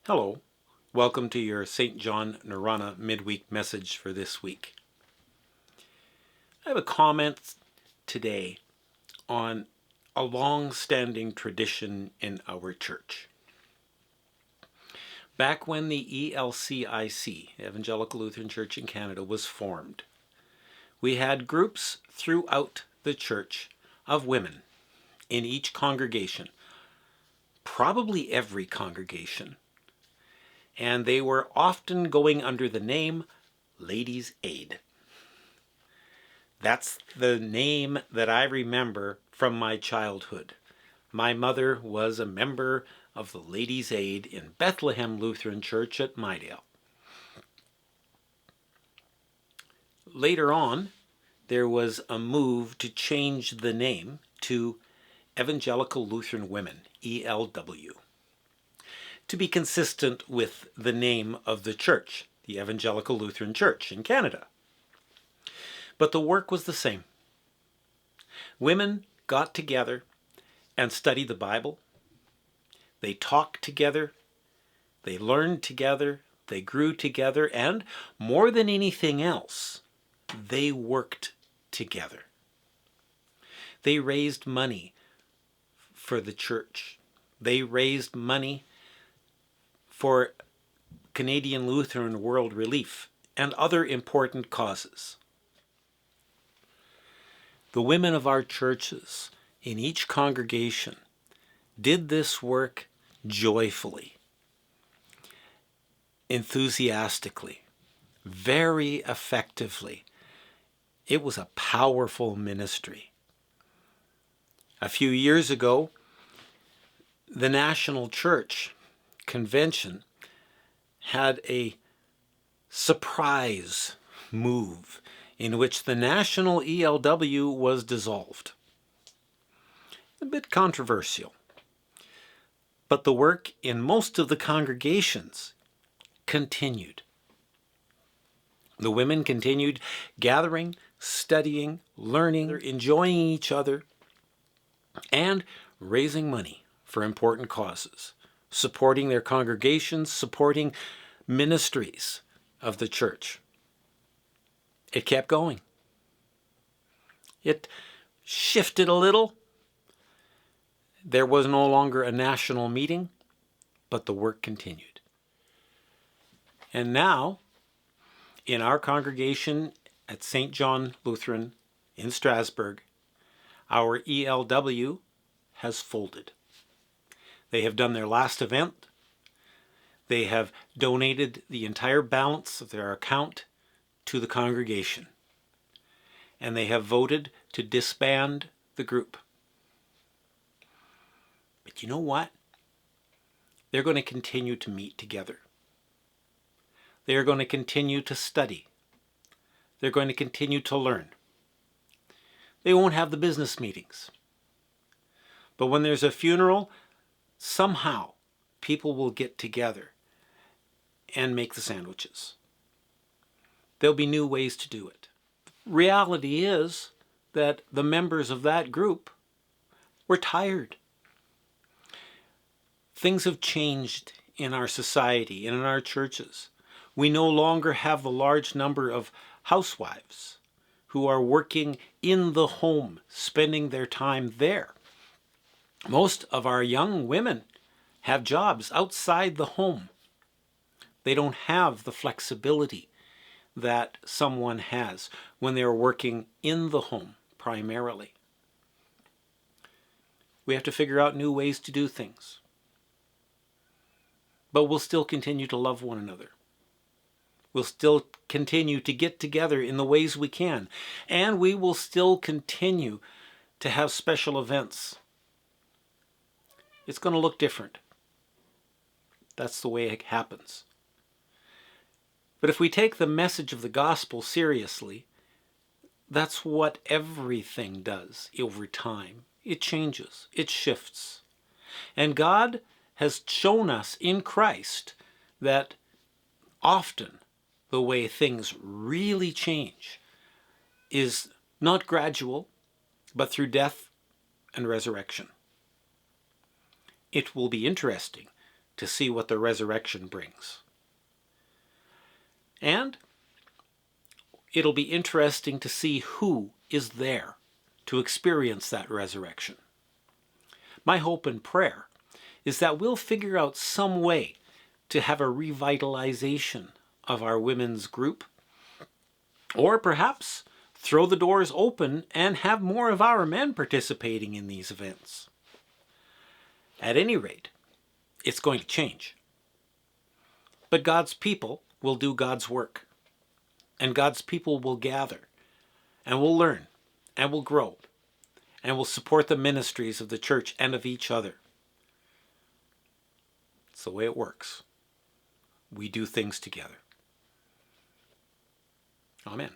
Hello, welcome to your St. John Narana midweek message for this week. I have a comment today on a long-standing tradition in our church. Back when the ELCIC, Evangelical Lutheran Church in Canada, was formed, we had groups throughout the church of women in each congregation, probably every congregation, and they were often going under the name Ladies' Aid. That's the name that I remember from my childhood. My mother was a member of the Ladies' Aid in Bethlehem Lutheran Church at Mydale. Later on, there was a move to change the name to Evangelical Lutheran Women, ELW, to be consistent with the name of the church, the Evangelical Lutheran Church in Canada. But the work was the same. Women got together and studied the Bible. They talked together. They learned together. They grew together. And more than anything else, they worked together. They raised money for the church. They raised money for Canadian Lutheran World Relief and other important causes. The women of our churches in each congregation did this work joyfully, enthusiastically, very effectively. It was a powerful ministry. A few years ago, the National Church Convention had a surprise move in which the national ELW was dissolved. A bit controversial. But the work in most of the congregations continued. The women continued gathering, studying, learning, enjoying each other, and raising money for important causes, supporting their congregations, supporting ministries of the church. It kept going. It shifted a little. There was no longer a national meeting, but the work continued. And now, in our congregation at St. John Lutheran in Strasbourg, our ELW has folded. They have done their last event. They have donated the entire balance of their account to the congregation. And they have voted to disband the group. But you know what? They're going to continue to meet together. They are going to continue to study. They're going to continue to learn. They won't have the business meetings. But when there's a funeral, somehow people will get together and make the sandwiches. There'll be new ways to do it. Reality is that the members of that group were tired. Things have changed in our society and in our churches. We no longer have the large number of housewives who are working in the home, spending their time there. Most of our young women have jobs outside the home. They don't have the flexibility that someone has when they're working in the home primarily. We have to figure out new ways to do things. But we'll still continue to love one another. We'll still continue to get together in the ways we can. And we will still continue to have special events. It's going to look different. That's the way it happens. But if we take the message of the gospel seriously, that's what everything does over time. It changes. It shifts. And God has shown us in Christ that often the way things really change is not gradual, but through death and resurrection. It will be interesting to see what the resurrection brings. And it'll be interesting to see who is there to experience that resurrection. My hope and prayer is that we'll figure out some way to have a revitalization of our women's group, or perhaps throw the doors open and have more of our men participating in these events. At any rate, it's going to change. But God's people will do God's work, and God's people will gather, and will learn, and will grow, and will support the ministries of the church and of each other. It's the way it works. We do things together. Amen.